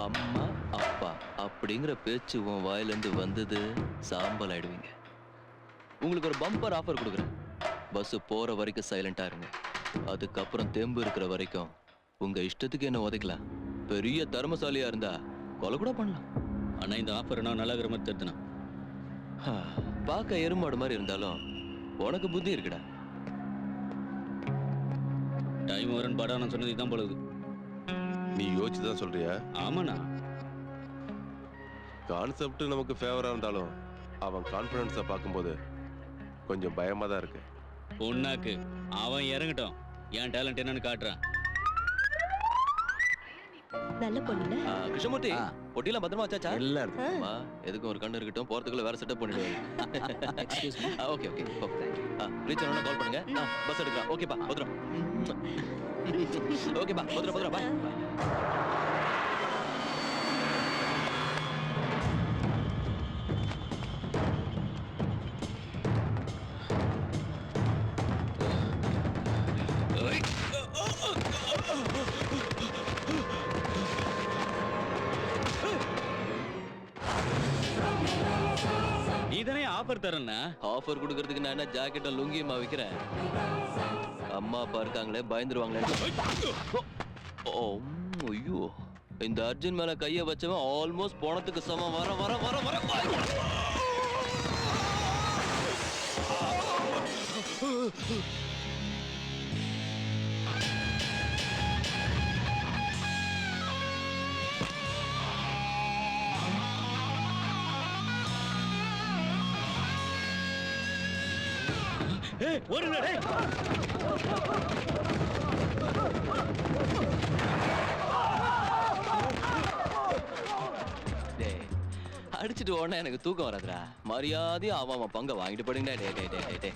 அம்மா அப்பா அப்படிங்கிற பேச்சு உன் வாயிலிருந்து வந்தது சாம்பல் ஆயிடுவீங்க. உங்களுக்கு ஒரு பம்பர் ஆஃபர் கொடுக்குறேன். பஸ் போற வரைக்கும் சைலண்டா இருங்க. அதுக்கப்புறம் தெம்பு இருக்கிற வரைக்கும் உங்க இஷ்டத்துக்கு என்ன உதைக்கலாம். பெரிய தர்மசாலியா இருந்தா கொலை கூட பண்ணலாம். ஆனா இந்த ஆஃபர் நான் நல்லா இருக்கிற மாதிரி தெரிஞ்சுனா பார்க்க எருமாடு மாதிரி இருந்தாலும் உனக்கு புத்தி இருக்குடா. டைம் வரேன்னு படம் நான் சொன்னது இதான் போலது. நீ யோசிச்சுதான் சொல்றியா? ஆமாண்ணா. கான்செப்ட் நமக்கு ஃபேவரா இருந்தாலும் அவன் கான்ஃபிடன்ஸை பார்க்கும்போது கொஞ்சம் பயமா தான் இருக்கு. பொண்ணாக்கு அவன் இறங்கட்டும், என் டேலண்ட் என்னன்னு காட்டுறான். நல்ல பொண்ணு. கிருஷ்ணமூர்த்தி, பொட்டிலாம் பத்திரமா வச்சாச்சா? எல்லாம் இருக்கு. எதுக்கும் ஒரு கண்ணு இருக்கட்டும், போறதுக்குள்ள வேற செட்டப் பண்ணிடுவாங்க. Excuse me. Okay okay. Reach ஆனா கால் பண்ணுங்க. பஸ் எடுக்கலாம். ஓகேப்பா, பத்திரம். ஓகேப்பா, பத்திரம் பத்திரம். பாய். நீதானே ஆஃபர் தரேன்னா? ஆஃபர் கொடுக்கறதுக்கு நான் என்ன ஜாக்கெட்டும் லுங்கியுமா விக்கிறேன்? அம்மா அப்பா இருக்காங்களே, பயந்துருவாங்களே. ஐயோ, இந்த அர்ஜுன் மேல கைய வச்சவன் ஆல்மோஸ்ட் போனதுக்கு சமம். வர வர வர வர. ஒரு அடிச்சுட்டு உடனே எனக்கு தூக்கம் வராதுடா. மரியாதையா அவன் பங்க வாங்கிட்டு போடுங்கடா. டே டே டே டே.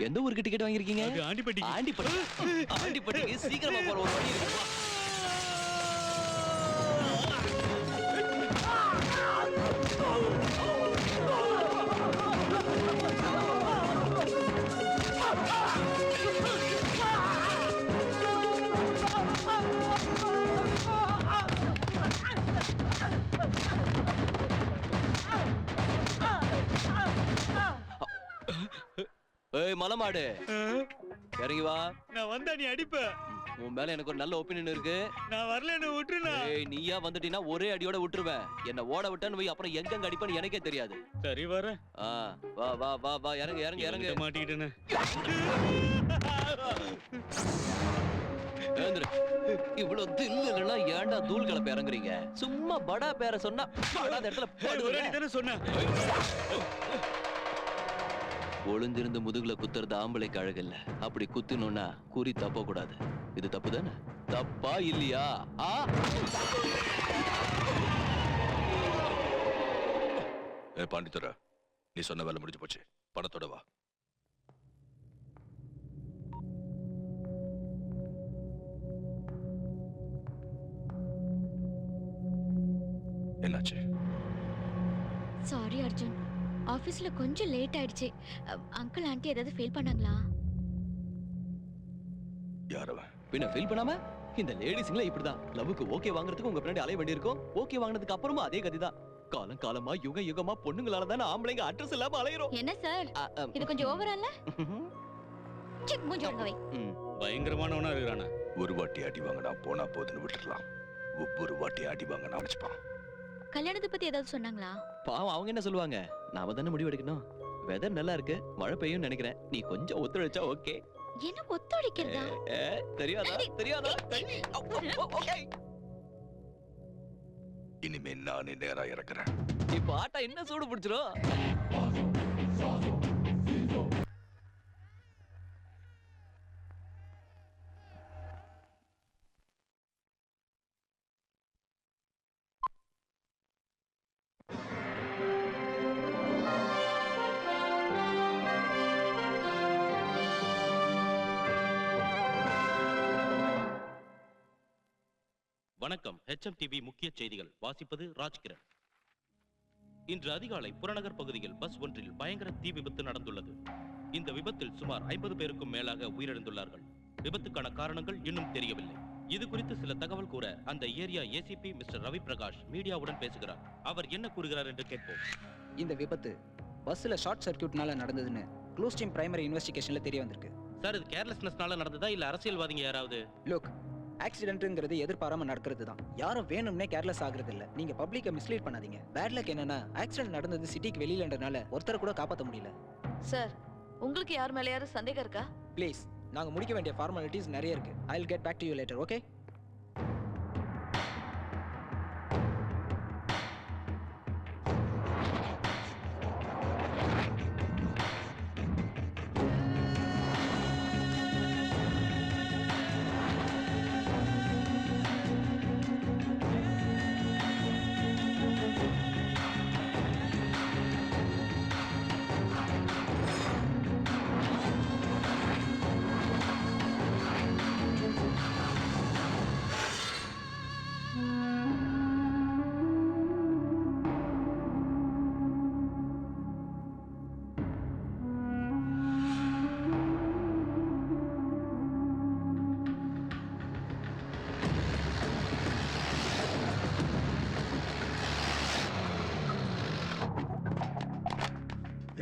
எந்த ஊருக்கு டிக்கெட் வாங்கிருக்கீங்க? ஆண்டிப்பட்டி. ஆண்டிப்பட்டி. ஆண்டிப்பட்டிக்கு சீக்கிரமா போற ஒரு வழி இருக்கு. ஏய் மலமாடு, இறங்கி வா. நான் வந்தா நீ அடிப்ப. உன் மேல எனக்கு ஒரு நல்ல ஒப்பீனியன் இருக்கு. நான் வரல, என்ன விட்டுருனா? ஏய், நீயா வந்துட்டீனா ஒரே அடியோட விட்டுருவேன். என்ன ஓட விட்டேன்னு வை, அப்புறம் எங்க அடிப்பேன்னு எனக்கே தெரியாது. சரி வரேன். வா வா வா வா, இறங்கு இறங்கு இறங்கு. மாட்டிக்கிட்டேனே. ஏந்திரு. இவ்வளவு தில்லு இல்லைன்னா ஏன்டா தூள் கலப்ப இறங்குறீங்க? சும்மா படா பேர சொன்னா படாத இடத்துல தானே சொன்னேன். ஒளிஞ்சிருந்து முதுகுல குத்துறது ஆம்பளைக்கு அழகு இல்ல. அப்படி குத்தினோம்னா குறி தப்ப கூடாது. இது தப்பு தானே? தப்பா இல்லையா? பாண்டித்துரை, நீ சொன்ன வேலை முடிஞ்சு போச்சு. பணத்தோட வா. என்னாச்சு? சாரி அர்ஜுன், ஆபீஸ்ல கொஞ்சம் லேட் ஆயிடுச்சு. அங்கிள் ஆண்டி ஏதாவது ஃபீல் பண்ணாங்களா? யாரவன்? பின்ன ஃபீல் பண்ணாம இந்த லேடிஸ்ங்களே இப்படிதான். லவ்வுக்கு ஓகே வாங்குறதுக்கு உங்க பின்னாடி அலைய வேண்டியிருக்கும். ஓகே வாங்கினதுக்கு அப்புறமா அதே கதிதான். காலம் காலமா யுக யுகமா பொண்ணுங்களால தானே ஆம்பளைங்க அட்ரஸ் இல்லாம அலையறோம். என்ன சார், இது கொஞ்சம் ஓவரா இல்ல? செக் மூஞ்சி ஒழுங்க வை. பயங்கரமானவனா இருக்கறானே. ஒரு வாட்டி அடி வாங்கினா போனா போதுன்னு விட்டுறலாம். ஒவ்வொரு வாட்டி அடி வாங்கினா நினைச்சுப்பான். கல்யாணத்தை பத்தி ஏதாவது சொன்னாங்களா? பாவம், அவங்க என்ன சொல்லுவாங்க? நாம தானே முடிவு எடுக்கணும். வெதர் நல்லா இருக்கு, மழை பெய்யும் நினைக்கிறேன். நீ கொஞ்சம் ஒத்துழைச்சா ஓகே. என்ன ஒத்துழைக்கிறதா? தெரியாதா? தெரியாதா? இனிமே நானே நேரா இறக்குறேன். இப்ப ஆட்டா என்ன சூடு பிடிச்சிரும். வணக்கம். HMTV முக்கிய செய்திகள் வாசிப்பது ராஜ்கிரண். இன்று அதிகாலை புறநகர் பகுதியில் பஸ் ஒன்றில் பயங்கர தீ விபத்து நடந்துள்ளது. இந்த விபத்தில் சுமார் 50 பேருக்கும் மேலாக உயிரிழந்துள்ளார்கள். விபத்துக்கான காரணங்கள் இன்னும் தெரியவில்லை. இது குறித்து சில தகவல் கூற அந்த area ACP mister Ravi Prakash மீடியாவுடன் பேசுகிறார். அவர் என்ன கூறுகிறார் என்று கேட்போம். இந்த விபத்து பஸ்ஸில் ஷார்ட் சர்க்கியூட்னால நடந்ததுன்னு க்ளூஸ் டீம் பிரைமரி இன்வெஸ்டிகேஷன்ல தெரிய வந்திருக்கு. சார், இது கேர்லெஸ்னஸ்னால நடந்ததா இல்ல அரசியல்வாதிங்க யாராவது? லுக், ஆக்சிடென்ட்ங்கிறது எதிர்பாராம நடக்கிறது தான். யாரும் வேணும்னே கேர்லெஸ் ஆகுறது இல்ல. நீங்க பப்ளிக்கை மிஸ்லீட் பண்ணாதீங்க. பேட் லக் என்னன்னா ஆக்சிடென்ட் நடந்தது சிட்டிக்கு வெளியிலன்றனால ஒருத்தரை கூட காப்பாற்ற முடியல. சார், உங்களுக்கு யார் மேலயாவது சந்தேகம் இருக்கா? ப்ளீஸ், நாங்க முடிக்க வேண்டிய ஃபார்மாலிட்டிஸ் நிறைய இருக்கு. I will get back to you later, okay?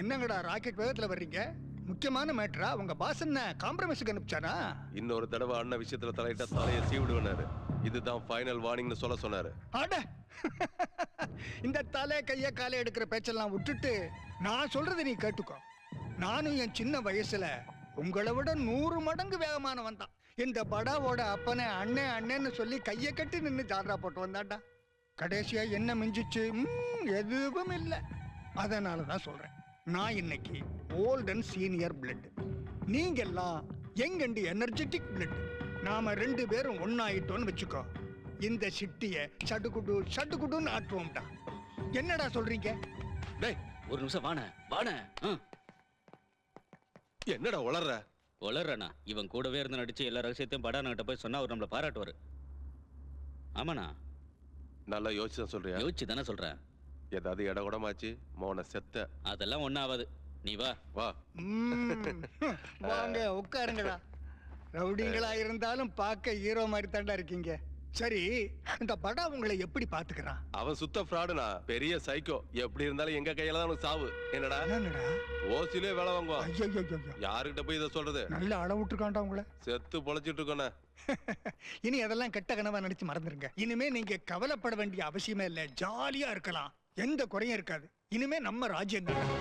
என்னங்கடா ராக்கெட் வேகத்துல வர்றீங்க? முக்கியமான மேட்டரா? உங்க பாஸ் என்ன காம்ப்ரமைஸுக்கு அனுப்பிச்சானா? இன்னொரு தடவை அண்ணன் விஷயத்துல தலையிட்ட தலையை சீவிடுவேனாரு. இதுதான் ஃபைனல் வார்னிங்னு சொல்ல சொன்னாரு. அட இந்த தலை கைய காலை எடுக்கிற பேச்செல்லாம் விட்டுட்டு நான் சொல்றதை நீ கேட்டுக்கோ. நானும் என் சின்ன வயசுல உங்களை விட 100 மடங்கு வேகமானவன் தான். இந்த படாவோட அப்பனை அண்ணே அண்ணேன்னு சொல்லி கையை கட்டி நின்று ஜால்ரா போட்டு வந்தாண்டா. கடைசியா என்ன மிஞ்சிச்சு? எதுவும் இல்லை. அதனால தான் சொல்றேன், நான் இன்னைக்கு ஓல்ட் அண்ட் சீனியர் பிளட், நீங்க எல்லாம் யங் அண்ட் எனர்ஜெட்டிக் பிளட். நாம 2 பேரும் ஒன்னாயிட்டோன்னு வச்சுக்கோ, இந்த சிட்டிய சடுகுடுன்னு ஆட்டுவோம்டா. என்னடா சொல்றீங்க? டேய், ஒரு நிமிஷம் வாண வாண. என்னடா உளற? வளர்றண்ணா, இவன் கூடவே இருந்து நடிச்சு எல்லா ரகசியத்தையும் படானகிட்ட போய் சொன்னா அவர் நம்மளை பாராட்டுவாரு. ஆமாண்ணா, நல்லா யோசிச்சு சொல்றியா? யோசிச்சு தானே சொல்றேன். ஏதாவது இடகுடமாச்சு மௌன செத்த. அதெல்லாம் ஒன்றும் ஆகாது. நீ வா வா. வாங்க உட்காருங்கடா. ரவுடிங்களா இருந்தாலும் பார்க்க ஹீரோ மாதிரி தாண்டா இருக்கீங்க. சரி, இந்த படா உங்களை எப்படி பாத்துக்கிறான்? அவன் சுத்த ஃப்ராடுனா, பெரிய சைக்கோ. எப்படி இருந்தாலும் எங்க கையில தான் உனக்கு சாவு. என்னடா என்னடா ஓசிலே வேலை வாங்குவான். ஐயோ, யாருக்கிட்ட போய் இதை சொல்றது? நல்ல அளவுட்டுருக்காண்டா உங்களை. செத்து பொழைச்சிட்டு இருக்கோண்ணே. இனி அதெல்லாம் கெட்ட கனவா நினைச்சு மறந்துருங்க. இனிமே நீங்க கவலைப்பட வேண்டிய அவசியமே இல்லை. ஜாலியா இருக்கலாம், எந்த குறையும் இருக்காது. இனிமே நம்ம ராஜ்யம் தான்.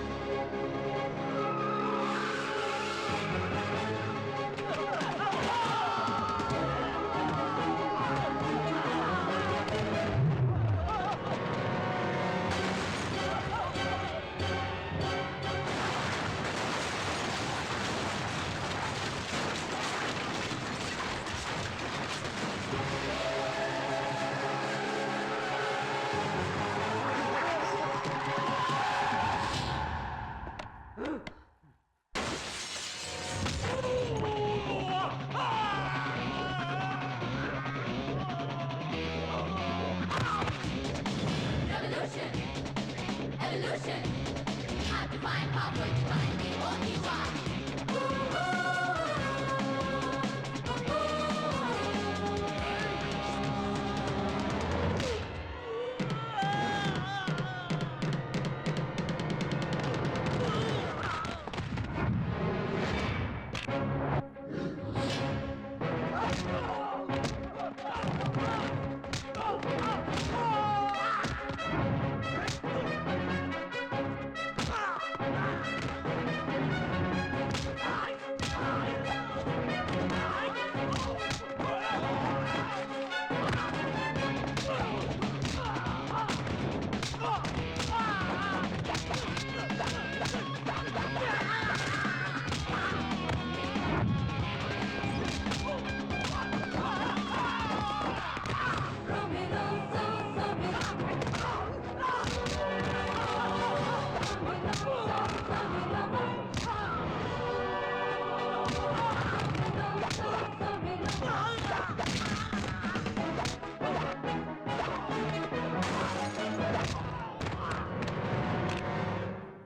Evolution. I define power.